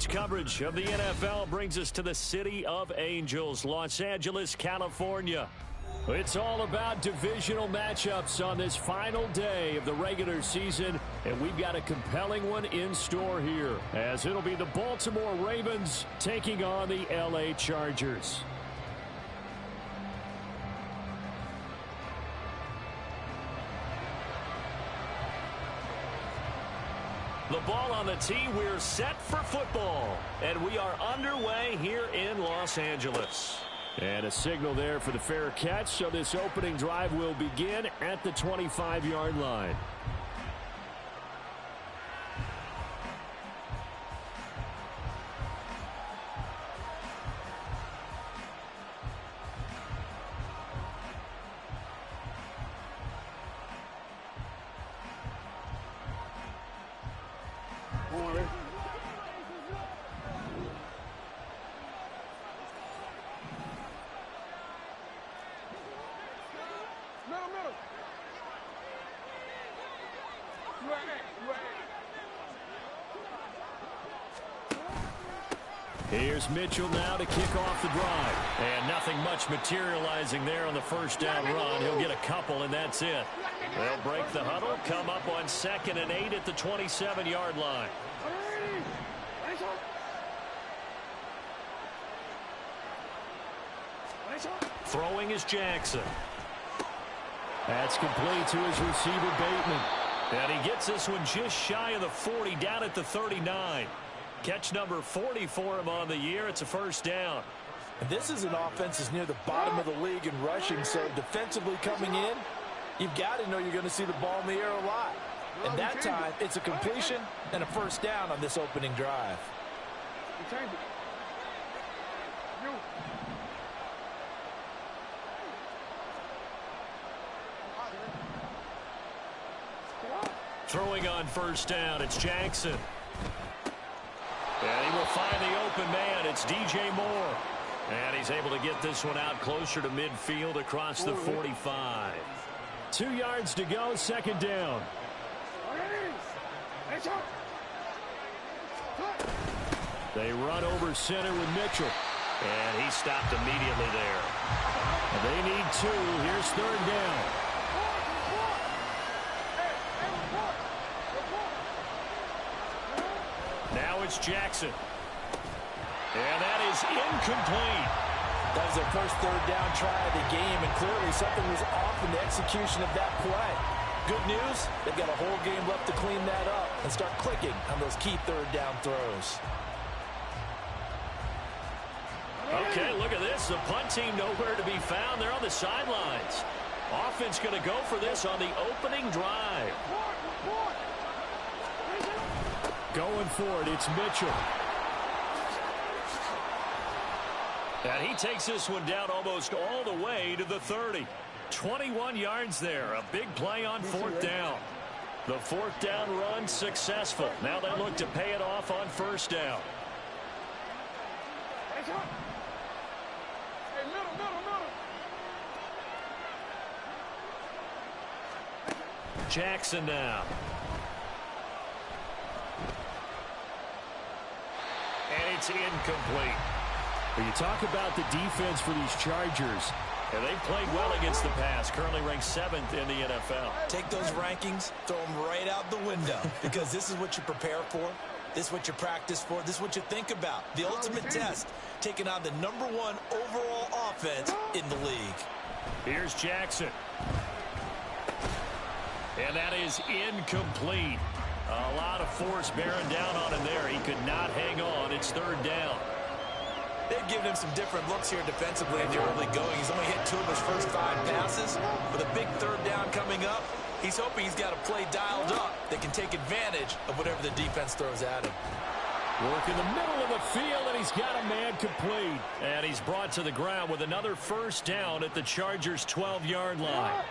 coverage of the NFL brings us to the City of Angels, Los Angeles, California. It's all about divisional matchups on this final day of the regular season, and we've got a compelling one in store here, as it'll be the Baltimore Ravens taking on the LA Chargers. The ball on the tee, we're set for football, and we are underway here in Los Angeles. And a signal there for the fair catch, so this opening drive will begin at the 25-yard line. Here's Mitchell now to kick off the drive. And nothing much materializing there on the first down run. He'll get a couple, and that's it. They'll break the huddle, come up on 2nd and 8 at the 27-yard line. Throwing is Jackson. That's complete to his receiver, Bateman. And he gets this one just shy of the 40, down at the 39. Catch number 40 for him on the year. It's a first down. And this is an offense that's near the bottom of the league in rushing, so defensively coming in, you've got to know you're going to see the ball in the air a lot. And that time, it's a completion and a first down on this opening drive. Throwing on first down, it's Jackson. And he will find the open man. It's DJ Moore. And he's able to get this one out closer to midfield across the 45. 2 yards to go, second down. They run over center with Mitchell. And he stopped immediately there. They need 2. Here's third down. Now it's Jackson. And that is incomplete. That was their first third down try of the game, and clearly something was off in the execution of that play. Good news, they've got a whole game left to clean that up and start clicking on those key third down throws. Okay, look at this. The punt team nowhere to be found. They're on the sidelines. Offense going to go for this on the opening drive. Going for it, it's Mitchell. And he takes this one down almost all the way to the 30. 21 yards there. A big play on fourth down. The fourth down run successful. Now they look to pay it off on first down. Jackson now. And it's incomplete. When you talk about the defense for these Chargers, and they've played well against the pass, currently ranked 7th in the NFL. Take those rankings, throw them right out the window, because this is what you prepare for. This is what you practice for. This is what you think about. The ultimate test, taking on the #1 overall offense in the league. Here's Jackson. And that is incomplete. A lot of force bearing down on him there. He could not hang on. It's third down. They've given him some different looks here defensively in the early going. He's only hit 2 of his first 5 passes. With a big third down coming up, he's hoping he's got a play dialed up that can take advantage of whatever the defense throws at him. Work in the middle of the field, and he's got a man complete. And he's brought to the ground with another first down at the Chargers' 12-yard line.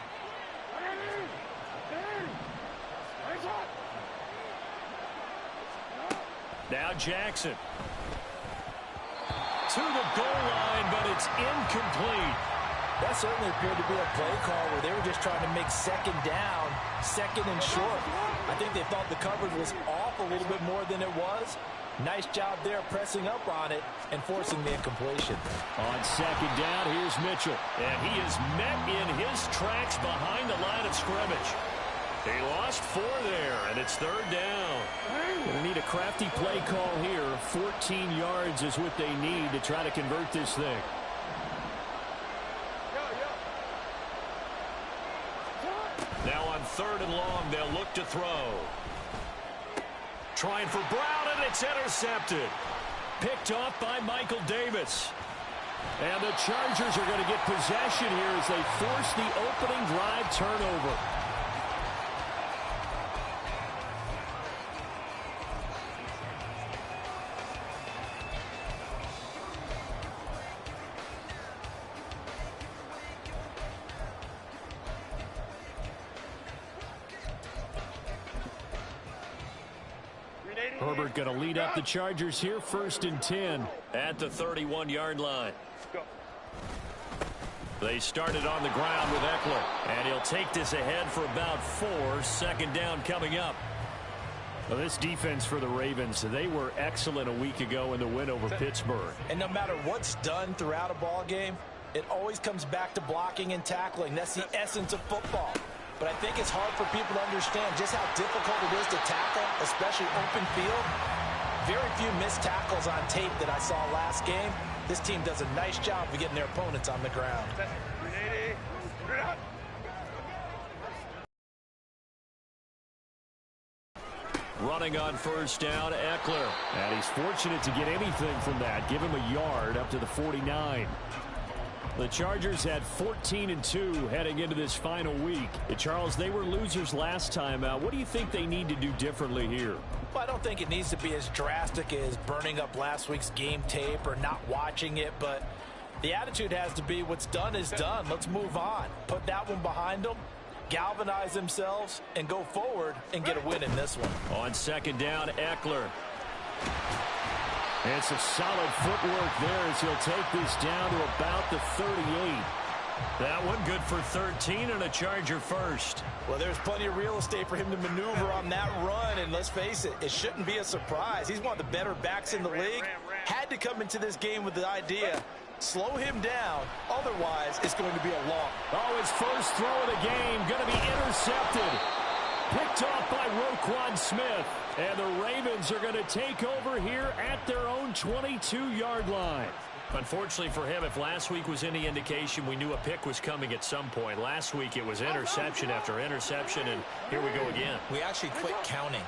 Now Jackson. To the goal line, but it's incomplete. That certainly appeared to be a play call where they were just trying to make second down, second and short. I think they thought the coverage was off a little bit more than it was, Nice job there pressing up on it and forcing the incompletion. On second down, here's Mitchell. And he is met in his tracks behind the line of scrimmage. He lost 4 there, and it's third down. Going to need a crafty play call here. 14 yards is what they need to try to convert this thing. Now on third and long, they'll look to throw. Trying for Brown, and it's intercepted. Picked off by Michael Davis. And the Chargers are going to get possession here as they force the opening drive turnover. Herbert going to lead up the Chargers here, 1st and 10 at the 31-yard line. They started on the ground with Eckler, and he'll take this ahead for about 4. 2nd down coming up. Well, this defense for the Ravens, they were excellent a week ago in the win over Pittsburgh. And no matter what's done throughout a ball game, it always comes back to blocking and tackling. That's the essence of football. But I think it's hard for people to understand just how difficult it is to tackle, especially open field. Very few missed tackles on tape that I saw last game. This team does a nice job of getting their opponents on the ground. Running on 1st down, Eckler. And he's fortunate to get anything from that. Give him a yard up to the 49. The Chargers had 14-2 heading into this final week. Charles, they were losers last time out. What do you think they need to do differently here? Well, I don't think it needs to be as drastic as burning up last week's game tape or not watching it, but the attitude has to be what's done is done. Let's move on. Put that one behind them, galvanize themselves, and go forward and get a win in this one. On 2nd down, Eckler. And some solid footwork there as he'll take this down to about the 38. That one good for 13 and a Charger first. Well, there's plenty of real estate for him to maneuver on that run, and let's face it, it shouldn't be a surprise. He's one of the better backs in the league. Had to come into this game with the idea, slow him down, otherwise it's going to be a long. Oh, his first throw of the game going to be intercepted. Picked off by Roquan Smith. And the Ravens are going to take over here at their own 22-yard line. Unfortunately for him, if last week was any indication, we knew a pick was coming at some point. Last week it was interception after interception, and here we go again. We actually quit counting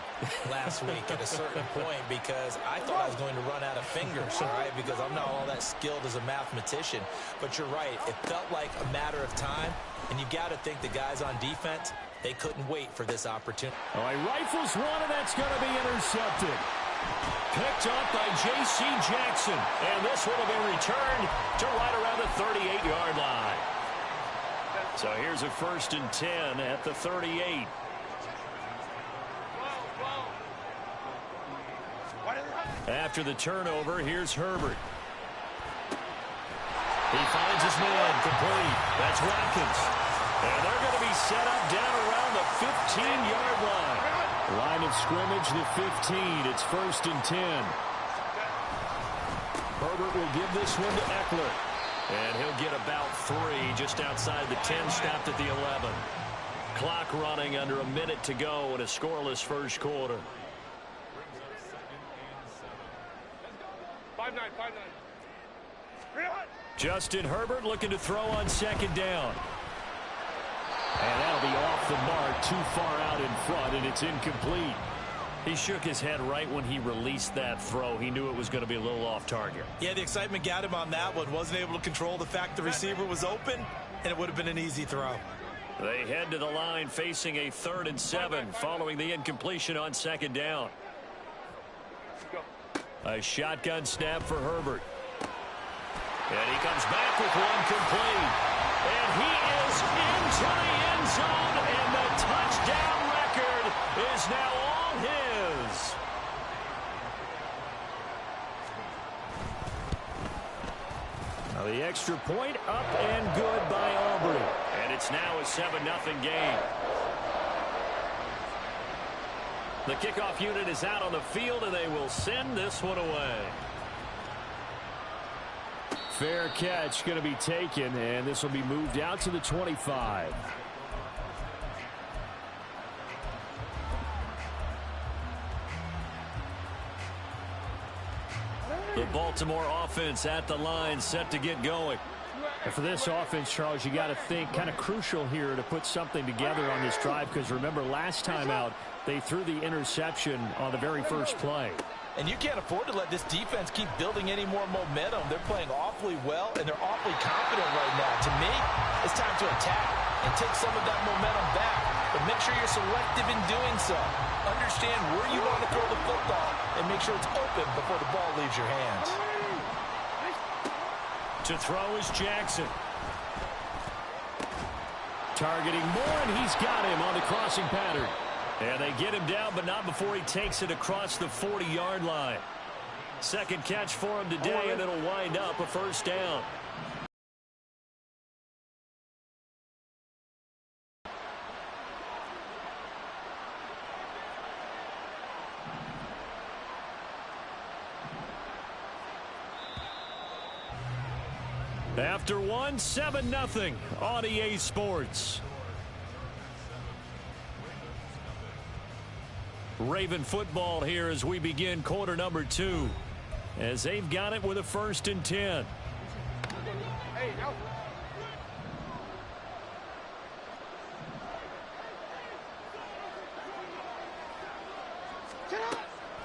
last week at a certain point because I thought I was going to run out of fingers, all right, because I'm not all that skilled as a mathematician. But you're right. It felt like a matter of time, and you got to think the guys on defense, they couldn't wait for this opportunity. All right, rifles one, and that's going to be intercepted. Picked up by J.C. Jackson. And this one will be returned to right around the 38-yard line. So here's a 1st and 10 at the 38. After the turnover, here's Herbert. He finds his man complete. That's Watkins. And they're going to be set up down around the 15-yard line. Line of scrimmage, the 15. It's 1st and 10. Herbert will give this one to Eckler. And he'll get about 3 just outside the 10, stopped at the 11. Clock running under a minute to go in a scoreless first quarter. 5-9. Justin Herbert looking to throw on 2nd down. And that'll be off the mark, too far out in front, and it's incomplete. He shook his head right when he released that throw. He knew it was going to be a little off target. Yeah, the excitement got him on that one. Wasn't able to control the fact the receiver was open, and it would have been an easy throw. They head to the line facing a 3rd and 7 following the incompletion on 2nd down. A shotgun snap for Herbert. And he comes back with one complete. And he is into the end zone, and the touchdown record is now all his. Now the extra point up and good by Aubrey. And it's now a 7-0 game. The kickoff unit is out on the field, and they will send this one away. Fair catch going to be taken, and this will be moved out to the 25. The Baltimore offense at the line, set to get going. And for this offense, Charles, you got to think kind of crucial here to put something together on this drive, because remember last time out they threw the interception on the very first play. And you can't afford to let this defense keep building any more momentum. They're playing awfully well, and they're awfully confident right now. To me, it's time to attack and take some of that momentum back. But make sure you're selective in doing so. Understand where you want to throw the football and make sure it's open before the ball leaves your hands. To throw is Jackson. Targeting Moore, and he's got him on the crossing pattern. And they get him down, but not before he takes it across the 40-yard line. Second catch for him today, and it'll wind up a first down. After one, 7-0 on EA Sports. Raven football here as we begin quarter number 2. As they've got it with a 1st and 10.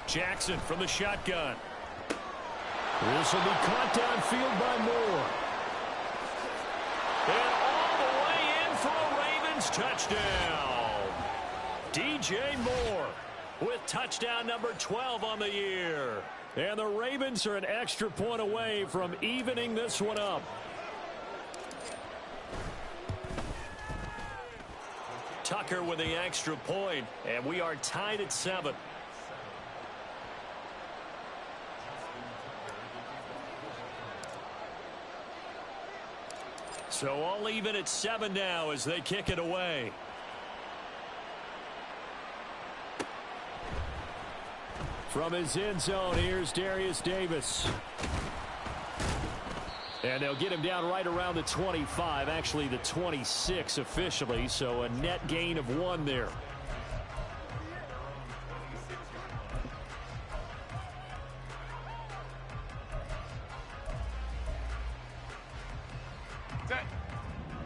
Jackson from the shotgun. This will be caught downfield by Moore. And all the way in for a Ravens touchdown. DJ Moore with touchdown number 12 on the year. And the Ravens are an extra point away from evening this one up. Tucker with the extra point, and we are tied at 7. So all even at 7 now as they kick it away. From his end zone, here's Darius Davis. And they'll get him down right around the 25, actually the 26 officially, so a net gain of 1 there.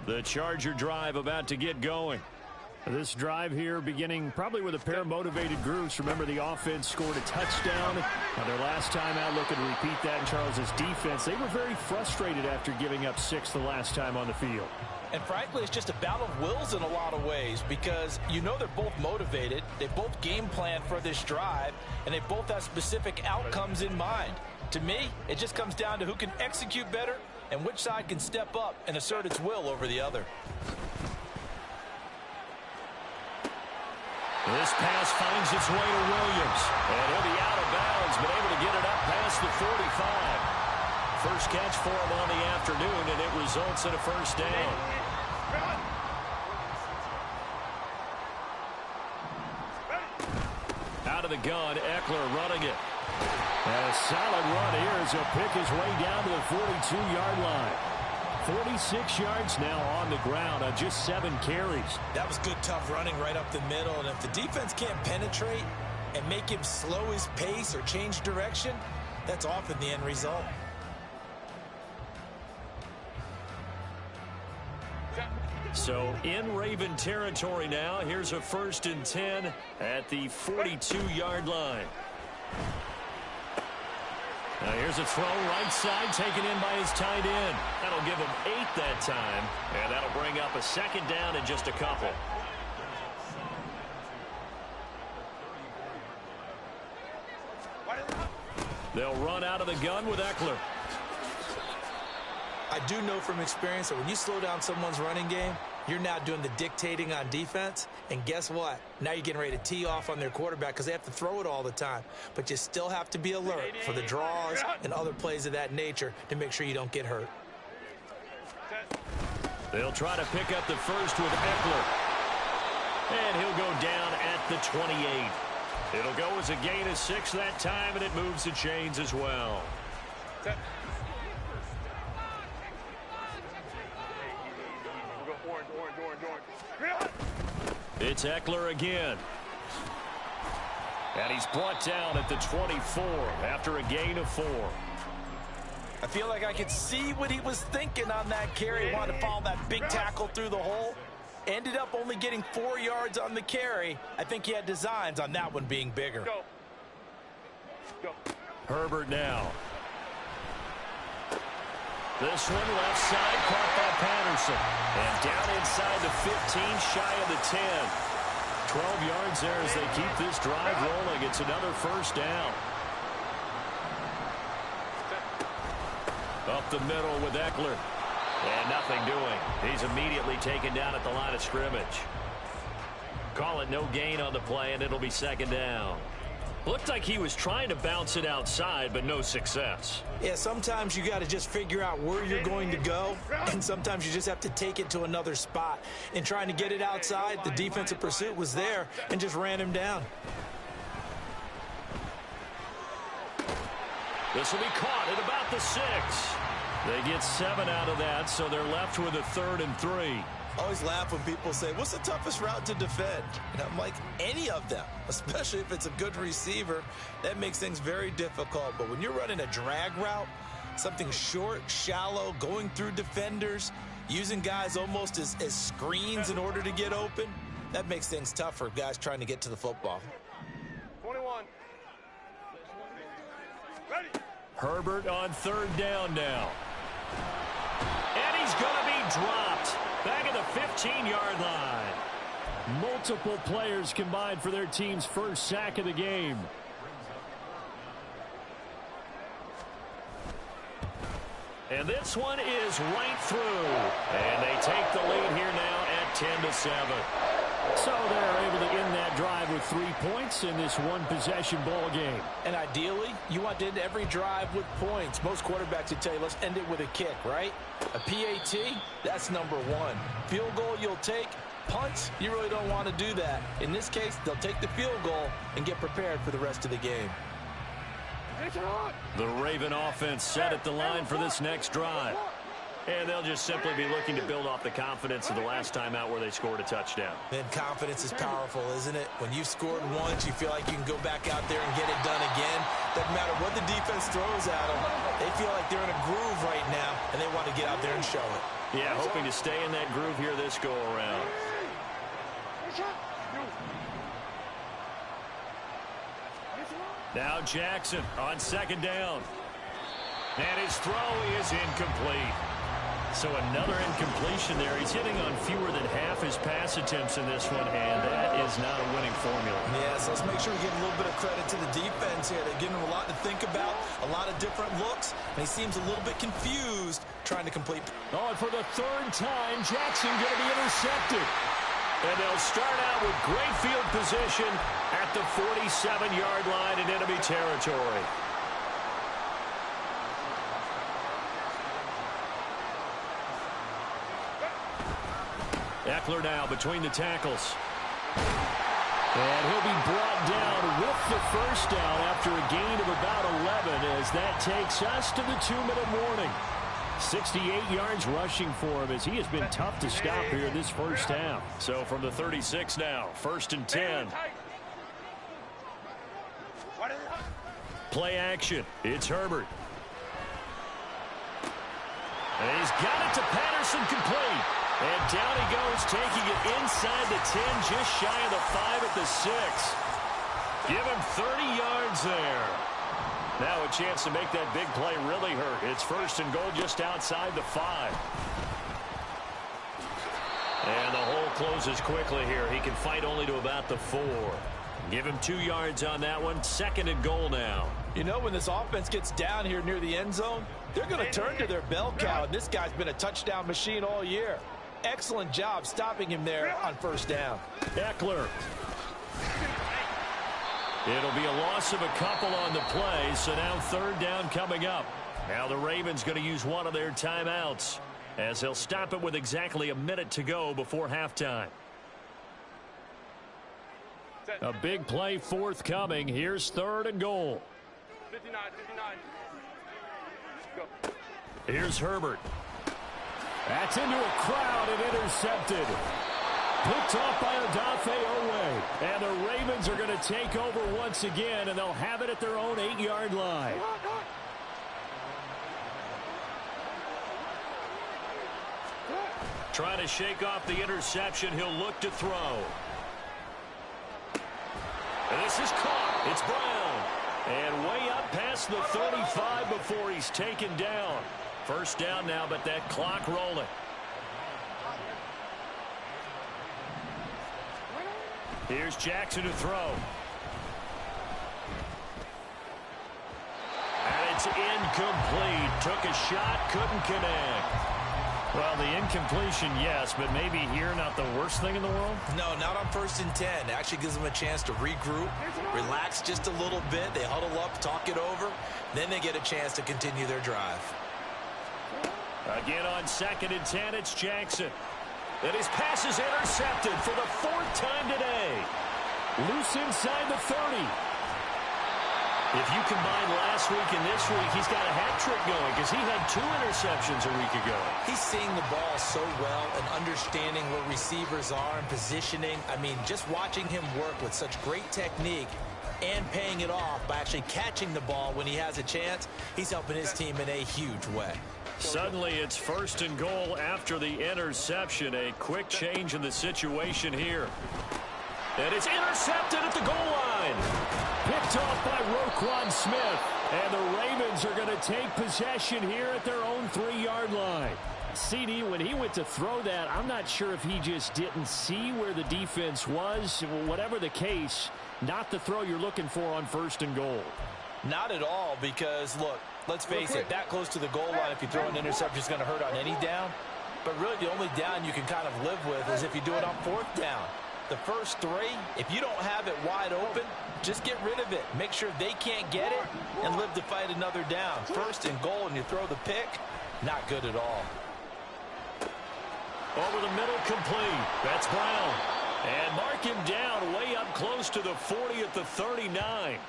The Charger drive about to get going. This drive here beginning probably with a pair of motivated groups. Remember, the offense scored a touchdown on their last time out. Looking to repeat that in Charles's defense. They were very frustrated after giving up 6 the last time on the field. And frankly, it's just a battle of wills in a lot of ways, because you know they're both motivated. They both game plan for this drive, and they both have specific outcomes in mind. To me, it just comes down to who can execute better and which side can step up and assert its will over the other. This pass finds its way to Williams. And he'll be out of bounds, but able to get it up past the 45. First catch for him on the afternoon, and it results in a first down. Out of the gun, Eckler running it. And a solid run here as he'll pick his way down to the 42-yard line. 46 yards now on the ground on just 7 carries. That was good, tough running right up the middle. And if the defense can't penetrate and make him slow his pace or change direction, that's often the end result. So in Raven territory now. Here's a 1st and 10 at the 42-yard line. Now here's a throw right side taken in by his tight end. That'll give him 8 that time, and that'll bring up a 2nd down in just a couple. They'll run out of the gun with Eckler. I do know from experience that when you slow down someone's running game, you're now doing the dictating on defense. And guess what? Now you're getting ready to tee off on their quarterback because they have to throw it all the time. But you still have to be alert for the draws and other plays of that nature to make sure you don't get hurt. They'll try to pick up the first with Eckler. And he'll go down at the 28. It'll go as a gain of 6 that time, and it moves the chains as well. It's Eckler again. And he's brought down at the 24 after a gain of 4. I feel like I could see what he was thinking on that carry. He wanted to follow that big tackle through the hole. Ended up only getting 4 yards on the carry. I think he had designs on that one being bigger. Go. Herbert now. This one left side caught by Patterson. And down inside the 15, shy of the 10. 12 yards there as they keep this drive rolling. It's another first down. Up the middle with Eckler. And nothing doing. He's immediately taken down at the line of scrimmage. Call it no gain on the play, and it'll be second down. Looked like he was trying to bounce it outside, but no success. Yeah, sometimes you got to just figure out where you're going to go, and sometimes you just have to take it to another spot. In trying to get it outside, the defensive pursuit was there and just ran him down. This will be caught at about the 6. They get 7 out of that, so they're left with a 3rd and 3. I always laugh when people say, what's the toughest route to defend? And I'm like, any of them, especially if it's a good receiver. That makes things very difficult. But when you're running a drag route, something short, shallow, going through defenders, using guys almost as screens in order to get open, that makes things tough for guys trying to get to the football. 21. Ready. Herbert on 3rd down now. And he's going to be dropped back at the 15-yard line. Multiple players combined for their team's first sack of the game. And this one is right through. And they take the lead here now at 10-7. So they're able to end that drive with 3 points in this one-possession ball game. And ideally, you want to end every drive with points. Most quarterbacks would tell you, let's end it with a kick, right? A PAT, that's number 1. Field goal you'll take. Punts, you really don't want to do that. In this case, they'll take the field goal and get prepared for the rest of the game. The Raven offense set at the line for this next drive. And they'll just simply be looking to build off the confidence of the last time out where they scored a touchdown. Man, confidence is powerful, isn't it? When you've scored once, you feel like you can go back out there and get it done again. Doesn't matter what the defense throws at them. They feel like they're in a groove right now, and they want to get out there and show it. Yeah, hoping to stay in that groove here this go-around. Now Jackson on 2nd down. And his throw is incomplete. So another incompletion there. He's hitting on fewer than half his pass attempts in this one, and that is not a winning formula. Yeah, so let's make sure we give a little bit of credit to the defense here. They're giving him a lot to think about, a lot of different looks, and he seems a little bit confused trying to complete. Oh, and for the 3rd time, Jackson going to be intercepted. And they'll start out with great field position at the 47-yard line in enemy territory. Eckler now between the tackles. And he'll be brought down with the first down after a gain of about 11 as that takes us to the 2-minute warning. 68 yards rushing for him as he has been tough to stop here this first half. So from the 36 now, 1st and 10. Play action. It's Herbert. And he's got it to Patterson complete. And down he goes, taking it inside the 10, just shy of the 5 at the 6. Give him 30 yards there. Now a chance to make that big play really hurt. It's 1st and goal just outside the 5. And the hole closes quickly here. He can fight only to about the 4. Give him 2 yards on that one. 2nd and goal now. You know, when this offense gets down here near the end zone, they're going to turn to their bell cow, and this guy's been a touchdown machine all year. Excellent job stopping him there on 1st down. Eckler. It'll be a loss of a couple on the play, so now 3rd down coming up. Now the Ravens going to use one of their timeouts as they'll stop it with exactly a minute to go before halftime. A big play forthcoming. Here's 3rd and goal. 59, 59. Go. Here's Herbert. That's into a crowd and intercepted. Picked off by Odafe Owe. And the Ravens are going to take over once again, and they'll have it at their own 8-yard line. Trying to shake off the interception. He'll look to throw. And this is caught. It's Brown. And way up past the 35 before he's taken down. First down now, but that clock rolling. Here's Jackson to throw. And it's incomplete. Took a shot, couldn't connect. Well, the incompletion, yes, but maybe here not the worst thing in the world? No, not on 1st and 10. Actually gives them a chance to regroup, relax just a little bit. They huddle up, talk it over. Then they get a chance to continue their drive. Again on 2nd and 10, it's Jackson. And his pass is intercepted for the 4th time today. Loose inside the 30. If you combine last week and this week, he's got a hat trick going because he had 2 interceptions a week ago. He's seeing the ball so well and understanding where receivers are and positioning. I mean, just watching him work with such great technique and paying it off by actually catching the ball when he has a chance, he's helping his team in a huge way. Suddenly it's 1st and goal after the interception. A quick change in the situation here. And it's intercepted at the goal line. Picked off by Roquan Smith. And the Ravens are going to take possession here at their own 3-yard line. CD, when he went to throw that, I'm not sure if he just didn't see where the defense was. Whatever the case, not the throw you're looking for on 1st and goal. Not at all, because, look, let's face it, that close to the goal line, if you throw an interception, is going to hurt on any down. But really, the only down you can kind of live with is if you do it on 4th down. The first 3, if you don't have it wide open, just get rid of it. Make sure they can't get it and live to fight another down. 1st and goal and you throw the pick, not good at all. Over the middle, complete. That's Brown. And mark him down way up close to the 40 at the 39.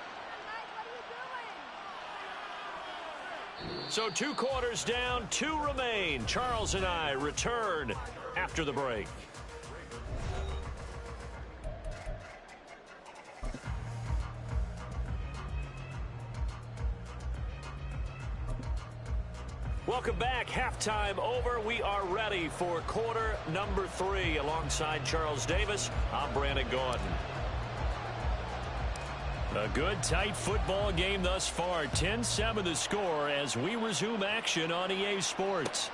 So 2 quarters down, 2 remain. Charles and I return after the break. Welcome back. Halftime over. We are ready for quarter number 3. Alongside Charles Davis, I'm Brandon Gaudin. A good, tight football game thus far. 10-7 the score as we resume action on EA Sports.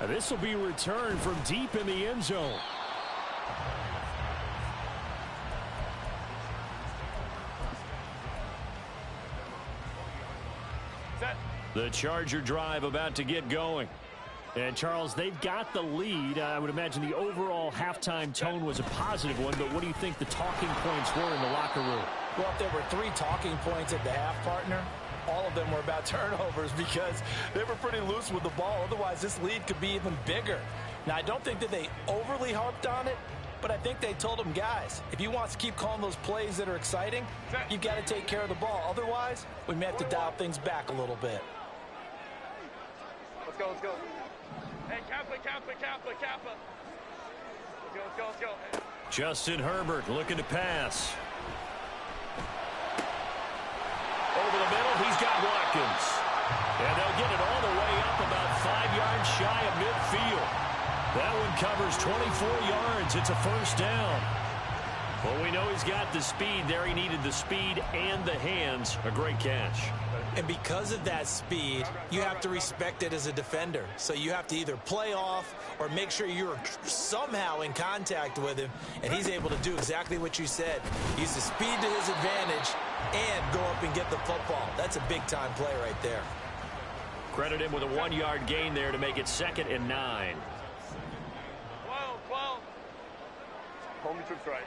This will be returned from deep in the end zone. The Charger drive about to get going. And, Charles, they've got the lead. I would imagine the overall halftime tone was a positive one, but what do you think the talking points were in the locker room? Well, if there were 3 talking points at the half, partner, all of them were about turnovers because they were pretty loose with the ball. Otherwise, this lead could be even bigger. Now, I don't think that they overly harped on it, but I think they told them, guys, if you want to keep calling those plays that are exciting, you've got to take care of the ball. Otherwise, we may have to dial things back a little bit. Let's go, let's go. Hey, Kappa, Kappa, Kappa, Kappa. Let's go, let's go, let's go. Hey. Justin Herbert looking to pass. Over the middle, he's got Watkins. And they'll get it all the way up about 5 yards shy of midfield. That one covers 24 yards. It's a first down. Well, we know he's got the speed there. He needed the speed and the hands. A great catch. And because of that speed, you have to respect it as a defender. So you have to either play off or make sure you're somehow in contact with him. And he's able to do exactly what you said. Use the speed to his advantage and go up and get the football. That's a big-time play right there. Credit him with a 1-yard gain there to make it 2nd and 9. 12, 12. Hold me troops right.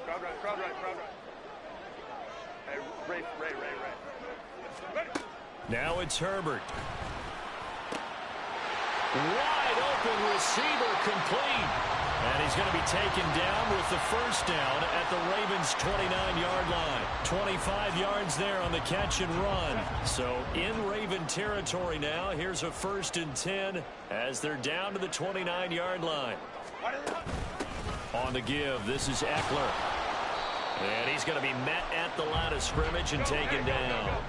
Crowd right, crowd right, crowd right. Hey, Ray. Ready. Now it's Herbert. Wide open receiver complete. And he's going to be taken down with the first down at the Ravens' 29-yard line. 25 yards there on the catch and run. So in Raven territory now. Here's a 1st and 10 as they're down to the 29-yard line. On the give, this is Eckler. And he's going to be met at the line of scrimmage and taken down.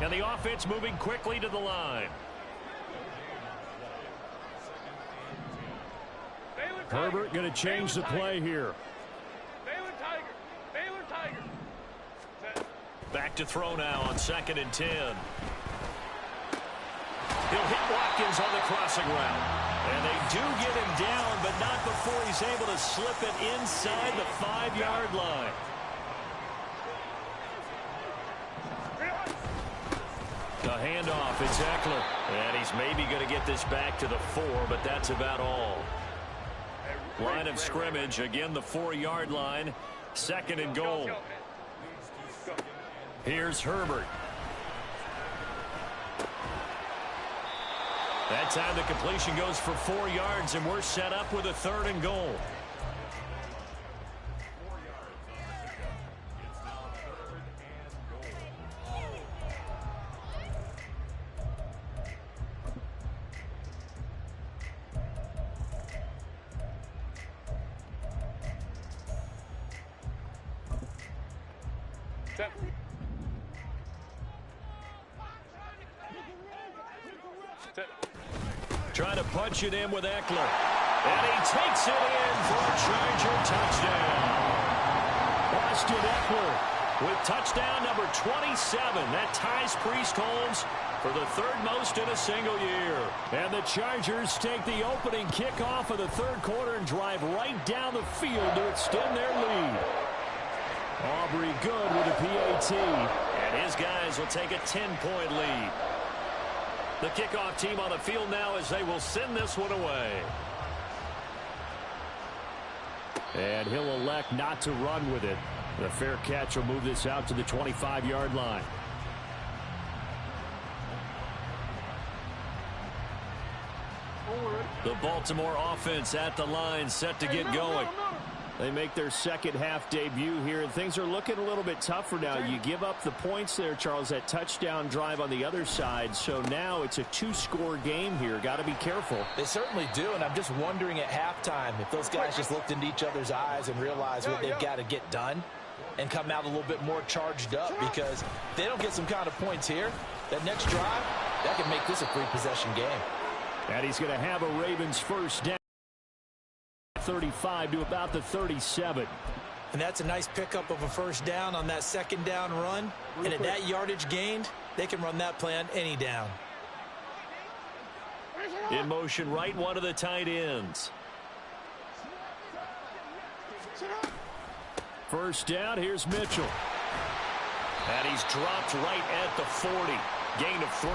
And the offense moving quickly to the line. Herbert going to change the play here. Baylor Tiger. Back to throw now on 2nd and 10. He'll hit Watkins on the crossing route. And they do get him down, but not before he's able to slip it inside the 5-yard line. The handoff, it's Eckler. And he's maybe going to get this back to the 4, but that's about all. Line of scrimmage, again the 4-yard line. 2nd and goal. Here's Herbert. That time the completion goes for 4 yards, and we're set up with a 3rd and goal. Trying to punch it in with Eckler. And he takes it in for a Charger touchdown. Austin Eckler with touchdown number 27. That ties Priest Holmes for the 3rd most in a single year. And the Chargers take the opening kickoff of the 3rd quarter and drive right down the field to extend their lead. Aubrey good with a PAT. And his guys will take a 10-point lead. The kickoff team on the field now as they will send this one away. And he'll elect not to run with it. The fair catch will move this out to the 25-yard line. The Baltimore offense at the line, set to get going. They make their 2nd half debut here, and things are looking a little bit tougher now. You give up the points there, Charles, that touchdown drive on the other side. So now it's a 2-score game here. Got to be careful. They certainly do, and I'm just wondering at halftime if those guys just looked into each other's eyes and realized what they've got to get done and come out a little bit more charged up, because if they don't get some kind of points here, that next drive, that can make this a 3-possession game. And he's going to have a Ravens first down. 35 to about the 37. And that's a nice pickup of a first down on that 2nd down run. And at that yardage gained, they can run that play on any down. In motion right, one of the tight ends. First down, here's Mitchell. And he's dropped right at the 40. Gain of 3.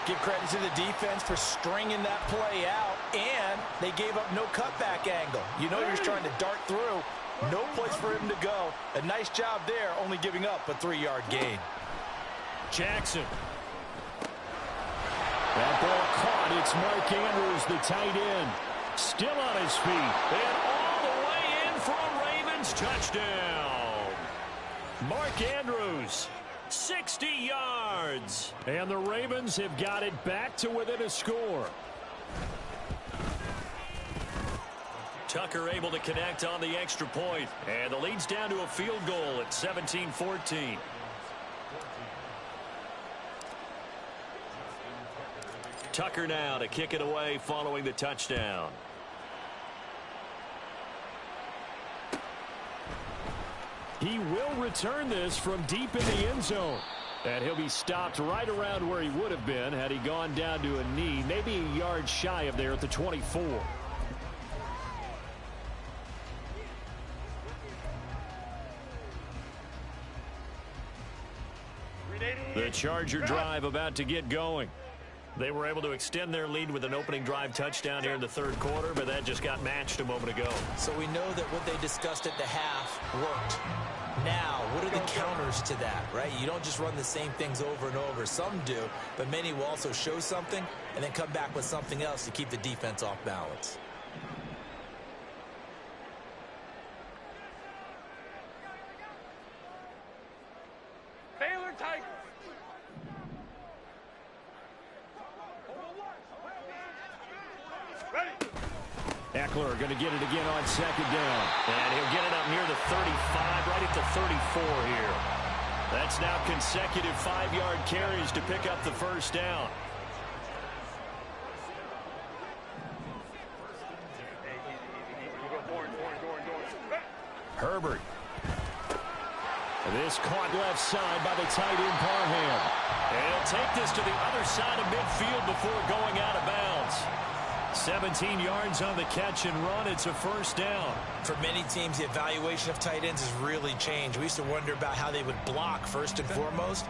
Give credit to the defense for stringing that play out, and they gave up no cutback angle. You know you're trying to dart through. No place for him to go. A nice job there, only giving up a 3-yard gain. Jackson. That ball caught. It's Mark Andrews, the tight end. Still on his feet. And all the way in for a Ravens touchdown. Mark Andrews. 60 yards. And the Ravens have got it back to within a score. Tucker able to connect on the extra point. And the lead's down to a field goal at 17-14. Tucker now to kick it away following the touchdown. He will return this from deep in the end zone. And he'll be stopped right around where he would have been had he gone down to a knee, maybe a yard shy of there at the 24. The Charger drive about to get going. They were able to extend their lead with an opening drive touchdown here in the 3rd quarter, but that just got matched a moment ago. So we know that what they discussed at the half worked. Now, what are the counters to that, right? You don't just run the same things over and over. Some do, but many will also show something and then come back with something else to keep the defense off balance. Eckler going to get it again on second down. And he'll get it up near the 35, right at the 34 here. That's now consecutive 5-yard carries to pick up the first down. Herbert. This caught left side by the tight end Parham. And he'll take this to the other side of midfield before going out of bounds. 17 yards on the catch and run. It's a first down. For many teams, the evaluation of tight ends has really changed. We used to wonder about how they would block first and foremost.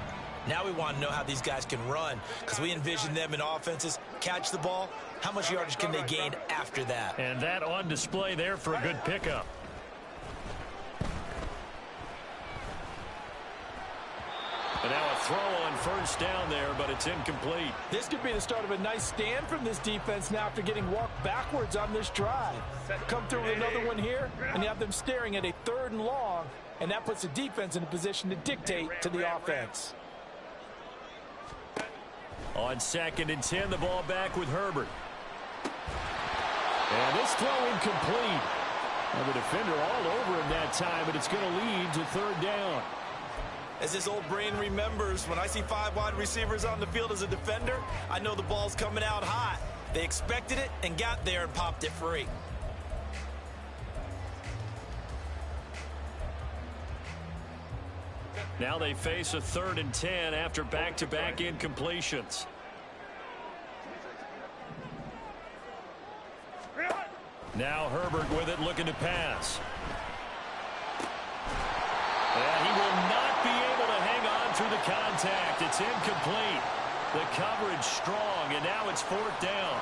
Now we want to know how these guys can run, because we envision them in offenses catch the ball. How much yardage can they gain after that? And that on display there for a good pickup. And now a throw on first down there, but it's incomplete. This could be the start of a nice stand from this defense now after getting walked backwards on this drive. Come through with another one here, and you have them staring at a 3rd and long, and that puts the defense in a position to dictate to the offense. On 2nd and 10, the ball back with Herbert. And this throw incomplete. Now the defender all over him that time, but it's going to lead to 3rd down. As his old brain remembers, when I see 5 wide receivers on the field as a defender, I know the ball's coming out hot. They expected it and got there and popped it free. Now they face a 3rd and 10 after back-to-back incompletions. Now Herbert with it, looking to pass. And he will not be able to hang on through the contact. It's incomplete. The coverage strong, and now it's 4th down.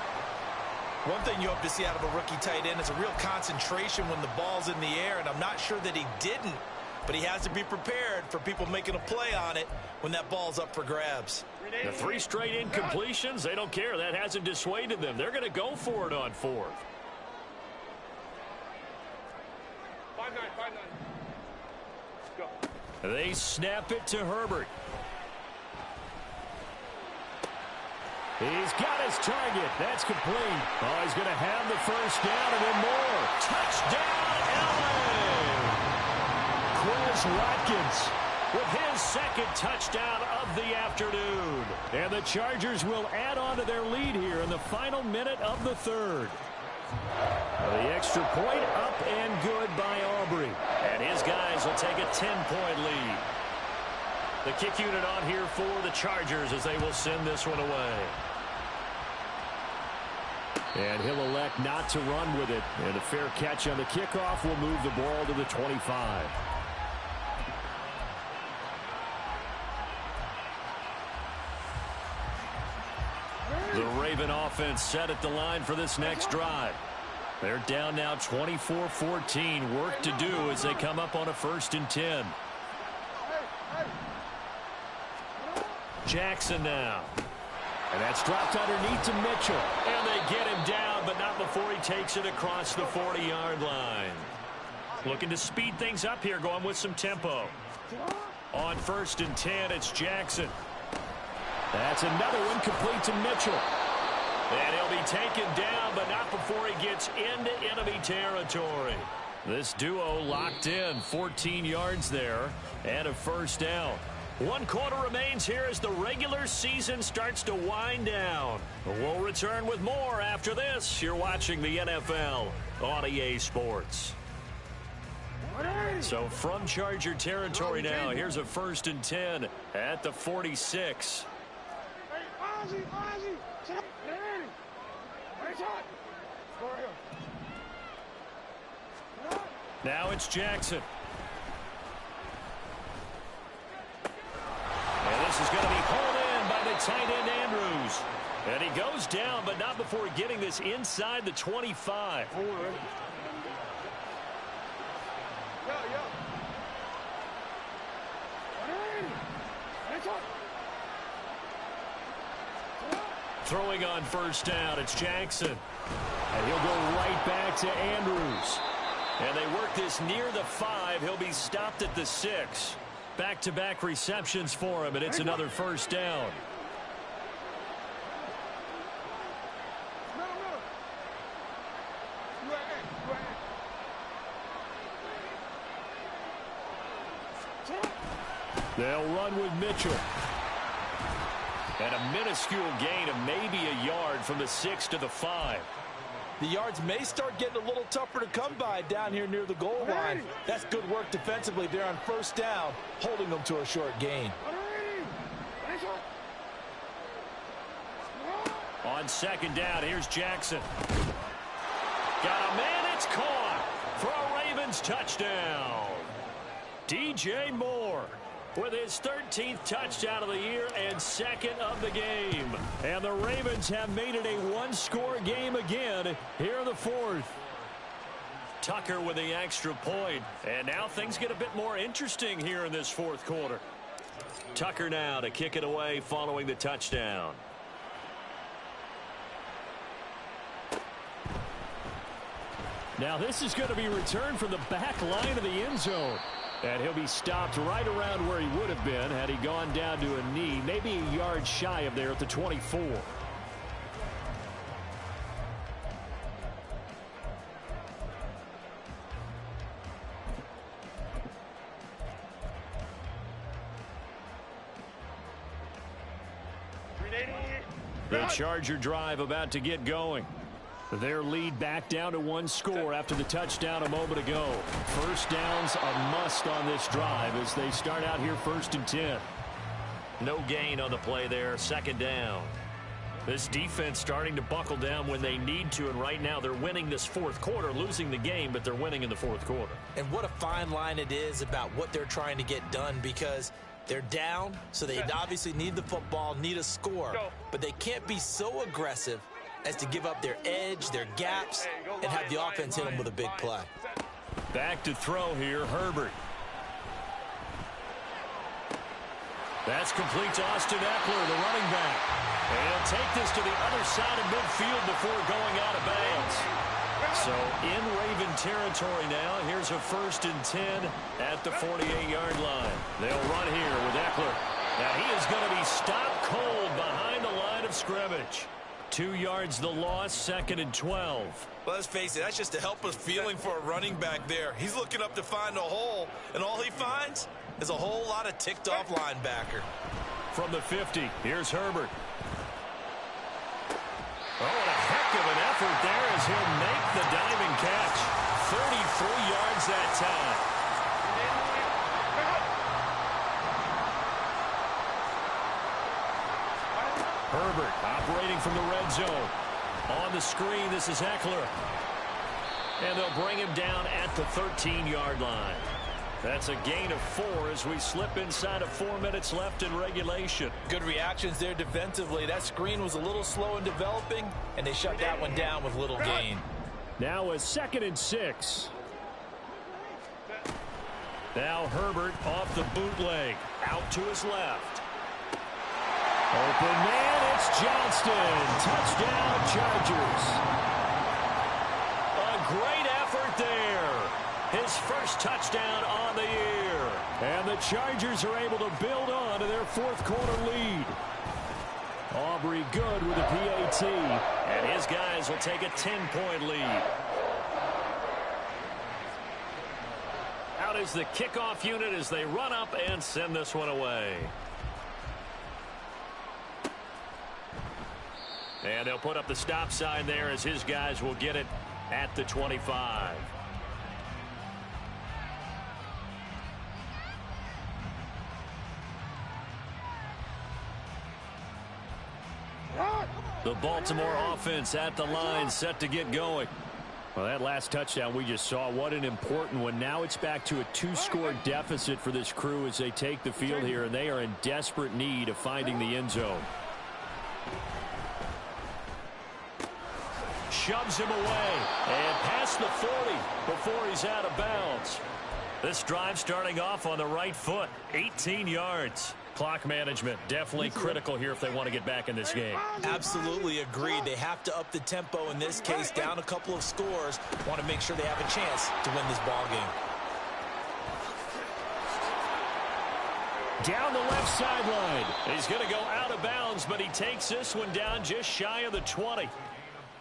One thing you hope to see out of a rookie tight end is a real concentration when the ball's in the air, and I'm not sure that he didn't. But he has to be prepared for people making a play on it when that ball's up for grabs. The 3 straight incompletions, they don't care. That hasn't dissuaded them. They're going to go for it on 4th. 5-9, 5-9. Go. They snap it to Herbert. He's got his target. That's complete. Oh, he's going to have the first down and then more. Touchdown, LA! Chris Watkins with his 2nd touchdown of the afternoon. And the Chargers will add on to their lead here in the final minute of the 3rd. The extra point up and good by Aubrey. And his guys will take a 10-point lead. The kick unit on here for the Chargers as they will send this one away. And he'll elect not to run with it. And a fair catch on the kickoff will move the ball to the 25. The Raven offense set at the line for this next drive. They're down now 24-14. Work to do as they come up on a 1st and 10. Jackson now. And that's dropped underneath to Mitchell. And they get him down, but not before he takes it across the 40-yard line. Looking to speed things up here, going with some tempo. On 1st and 10, it's Jackson. That's another one complete to Mitchell. And he'll be taken down, but not before he gets into enemy territory. This duo locked in, 14 yards there, and a first down. 1 quarter remains here as the regular season starts to wind down. We'll return with more after this. You're watching the NFL on EA Sports. So from Charger territory now, here's a 1st and 10 at the 46. Now it's Jackson. And this is going to be hauled in by the tight end Andrews. And he goes down, but not before getting this inside the 25. Throwing on first down, it's Jackson. And he'll go right back to Andrews. And they work this near the 5. He'll be stopped at the 6. Back-to-back receptions for him, and it's another first down. They'll run with Mitchell. And a minuscule gain of maybe a yard from the 6 to the 5. The yards may start getting a little tougher to come by down here near the goal line. That's good work defensively there on first down, holding them to a short gain. On second down, here's Jackson. Got a man, it's caught for a Ravens touchdown. DJ Moore with his 13th touchdown of the year and second of the game. And the Ravens have made it a one-score game again here in the fourth. Tucker with the extra point. And now things get a bit more interesting here in this fourth quarter. Tucker now to kick it away following the touchdown. Now this is going to be returned from the back line of the end zone. And he'll be stopped right around where he would have been had he gone down to a knee, maybe a yard shy of there at the 24. The Charger drive about to get going. Their lead back down to one score after the touchdown a moment ago. First down's a must on this drive as they start out here 1st and 10. No gain on the play there, second down. This defense starting to buckle down when they need to, and right now they're winning this fourth quarter, losing the game, but they're winning in the fourth quarter. And what a fine line it is about what they're trying to get done, because they're down, so they obviously need the football, need a score, but they can't be so aggressive as to give up their edge, their gaps, and have the offense hit them with a big play. Back to throw here, Herbert. That's complete to Austin Eckler, the running back. And he'll take this to the other side of midfield before going out of bounds. So in Raven territory now, here's a 1st and 10 at the 48-yard line. They'll run here with Eckler. Now he is going to be stopped cold behind the line of scrimmage. 2 yards the loss, 2nd and 12. Well, let's face it, that's just a helpless feeling for a running back there. He's looking up to find a hole, and all he finds is a whole lot of ticked-off linebacker. From the 50, here's Herbert. Oh, and a heck of an effort there as he'll make the diving catch. 33 yards that time. Herbert operating from the red zone. On the screen, this is Eckler. And they'll bring him down at the 13-yard line. That's a gain of 4 as we slip inside of 4 minutes left in regulation. Good reactions there defensively. That screen was a little slow in developing, and they shut that one down with little gain. Now a 2nd and 6. Now Herbert off the bootleg. Out to his left. Open man, it's Johnston. Touchdown, Chargers. A great effort there. His first touchdown on the year. And the Chargers are able to build on to their fourth quarter lead. Aubrey good with a PAT. And his guys will take a 10-point lead. Out is the kickoff unit as they run up and send this one away. And they'll put up the stop sign there as his guys will get it at the 25. The Baltimore offense at the line, set to get going. Well, that last touchdown we just saw, what an important one. Now it's back to a 2-score deficit for this crew as they take the field here, and they are in desperate need of finding the end zone. Shoves him away and past the 40 before he's out of bounds. This drive starting off on the right foot, 18 yards. Clock management definitely critical here if they want to get back in this game. Absolutely agreed. They have to up the tempo in this case, down a couple of scores. Want to make sure they have a chance to win this ball game. Down the left sideline. He's going to go out of bounds, but he takes this one down just shy of the 20.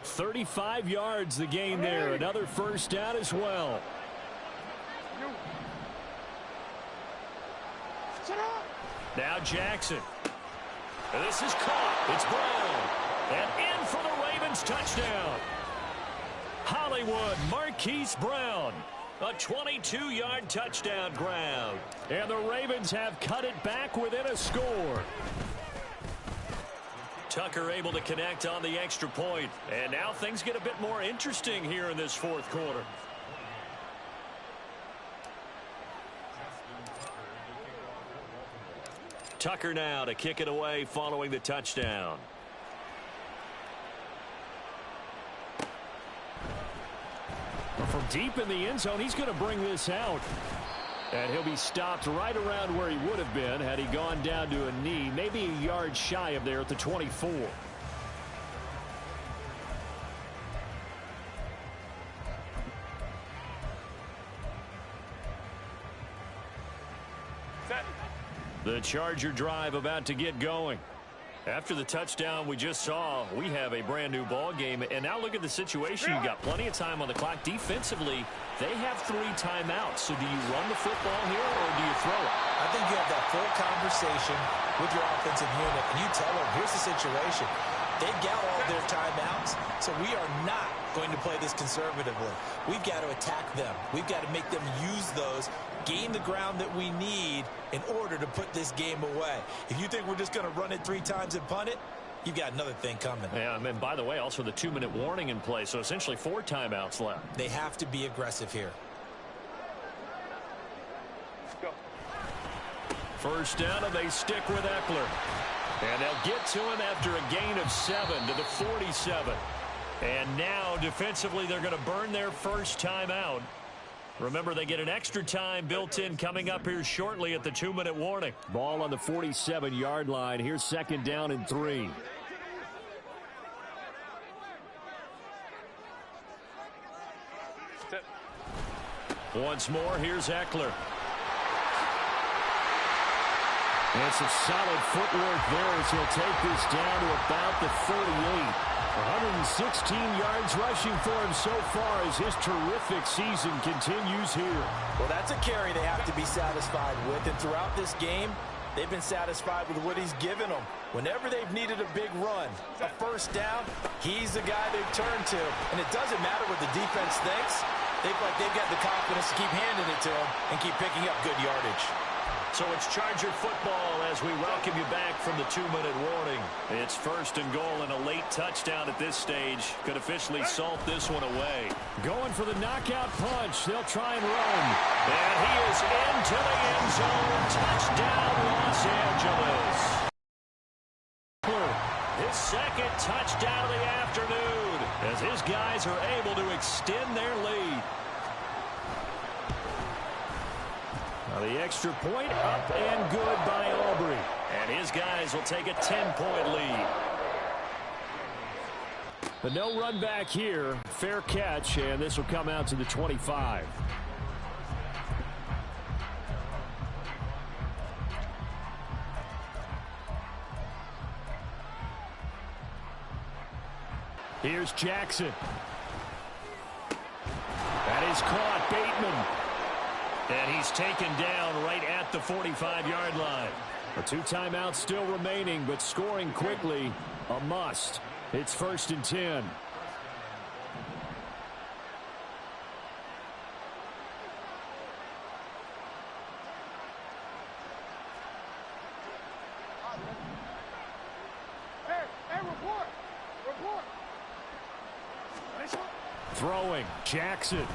35 yards the gain there. Another first down as well. Shut up! Now Jackson. And this is caught. It's Brown. And in for the Ravens touchdown. Hollywood Marquise Brown. A 22-yard touchdown grab. And the Ravens have cut it back within a score. Tucker able to connect on the extra point. And now things get a bit more interesting here in this fourth quarter. Tucker now to kick it away following the touchdown. From deep in the end zone, he's going to bring this out. And he'll be stopped right around where he would have been had he gone down to a knee, maybe a yard shy of there at the 24. The Charger drive about to get going. After the touchdown we just saw, we have a brand new ball game. And now look at the situation. You've got plenty of time on the clock. Defensively, they have 3 timeouts. So do you run the football here or do you throw it? I think you have that full conversation with your offensive unit, and you tell them, here's the situation. They've got all their timeouts, so we are not going to play this conservatively. We've got to attack them. We've got to make them use those, gain the ground that we need in order to put this game away. If you think we're just going to run it 3 times and punt it, you've got another thing coming. Yeah, and by the way, also the 2-minute warning in play, so essentially 4 timeouts left. They have to be aggressive here. Go. First down, and they stick with Eckler. And they'll get to him after a gain of 7 to the 47. And now, defensively, they're going to burn their first timeout. Remember, they get an extra time built in coming up here shortly at the 2-minute warning. Ball on the 47-yard line. Here's second down and 3. Once more, here's Eckler. And some solid footwork there as he'll take this down to about the 38. 116 yards rushing for him so far as his terrific season continues here. Well, that's a carry they have to be satisfied with. And throughout this game, they've been satisfied with what he's given them. Whenever they've needed a big run, a first down, he's the guy they've turned to. And it doesn't matter what the defense thinks. They've got the confidence to keep handing it to him and keep picking up good yardage. So it's Charger football as we welcome you back from the 2-minute warning. It's first and goal and a late touchdown at this stage. Could officially salt this one away. Going for the knockout punch. They'll try and run. And he is into the end zone. Touchdown, Los Angeles. His second touchdown of the afternoon as his guys are able to extend their lead. Now the extra point up and good by Aubrey. And his guys will take a 10-point lead. But no run back here. Fair catch, and this will come out to the 25. Here's Jackson. That is caught. Bateman. And he's taken down right at the 45-yard line. The 2 timeouts still remaining, but scoring quickly, a must. It's first and 10. Throwing, Jackson.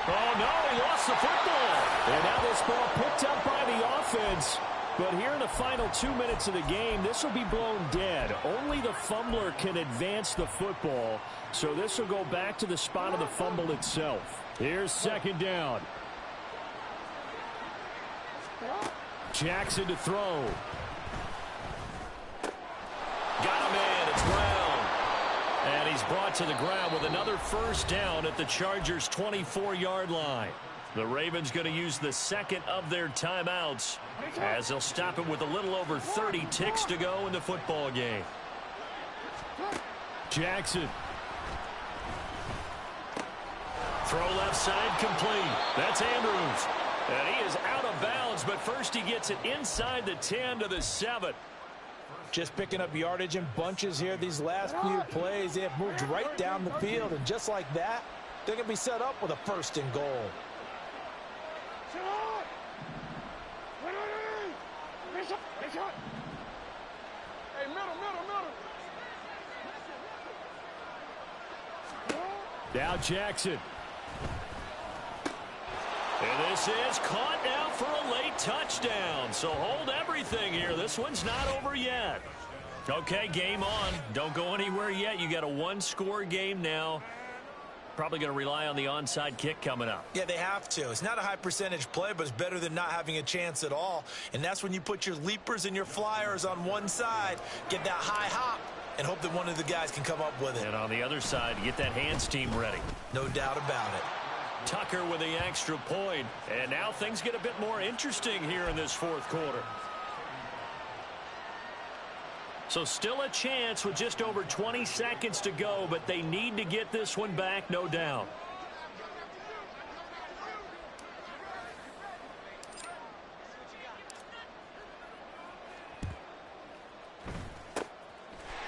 Oh, no, he lost the football. And now this ball picked up by the offense. But here in the final 2 minutes of the game, this will be blown dead. Only the fumbler can advance the football. So this will go back to the spot of the fumble itself. Here's second down. Jackson to throw. Got him in. It's Brown. And he's brought to the ground with another first down at the Chargers' 24-yard line. The Ravens going to use the second of their timeouts as they'll stop it with a little over 30 ticks to go in the football game. Jackson. Throw left side complete. That's Andrews. And he is out of bounds, but first he gets it inside the 10 to the 7. Just picking up yardage in bunches here these last few plays. They have moved right down the field, and just like that, they're going to be set up with a 1st and goal. Hey, middle. Now Jackson. And this is caught now for a late touchdown. So hold everything here. This one's not over yet. Okay, game on. Don't go anywhere yet. You got a 1-score game now. Probably going to rely on the onside kick coming up. Yeah, they have to. It's not a high percentage play, but it's better than not having a chance at all. And that's when you put your leapers and your flyers on one side, get that high hop, and hope that one of the guys can come up with it. And on the other side, get that hands team ready. No doubt about it. Tucker with the extra point. And now things get a bit more interesting here in this 4th quarter. So still a chance with just over 20 seconds to go, but they need to get this one back, no doubt.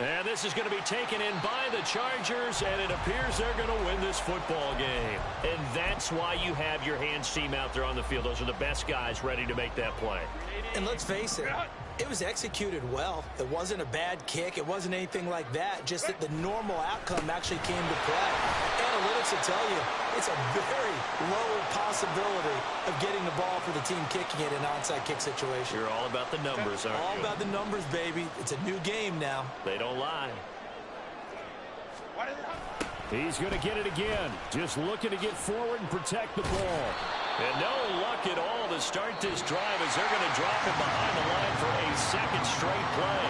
And this is going to be taken in by the Chargers, and it appears they're going to win this football game. And that's why you have your hands team out there on the field. Those are the best guys ready to make that play. And let's face it, it was executed well. It wasn't a bad kick. It wasn't anything like that. Just that the normal outcome actually came to play. Analytics will tell you it's a very low possibility of getting the ball for the team kicking it in an onside kick situation. You're all about the numbers, aren't you? All about the numbers, baby. It's a new game now. They don't lie. He's going to get it again. Just looking to get forward and protect the ball. And no luck at all to start this drive as they're going to drop him behind the line for a 2nd straight play.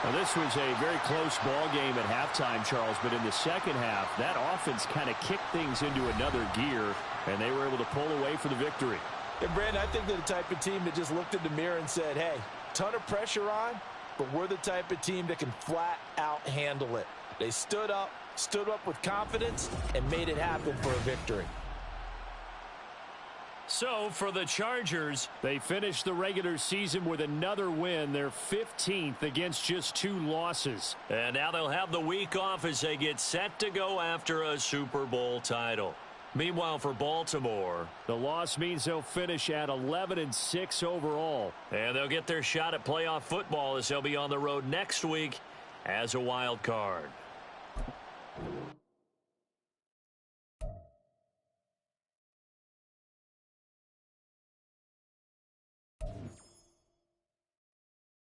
Now, this was a very close ball game at halftime, Charles, but in the second half, that offense kind of kicked things into another gear, and they were able to pull away for the victory. And, Brandon, I think they're the type of team that just looked in the mirror and said, hey, ton of pressure on, but we're the type of team that can flat out handle it. They stood up with confidence, and made it happen for a victory. So, for the Chargers, they finished the regular season with another win, their 15th against just 2 losses. And now they'll have the week off as they get set to go after a Super Bowl title. Meanwhile, for Baltimore, the loss means they'll finish at 11-6 overall. And they'll get their shot at playoff football as they'll be on the road next week as a wild card.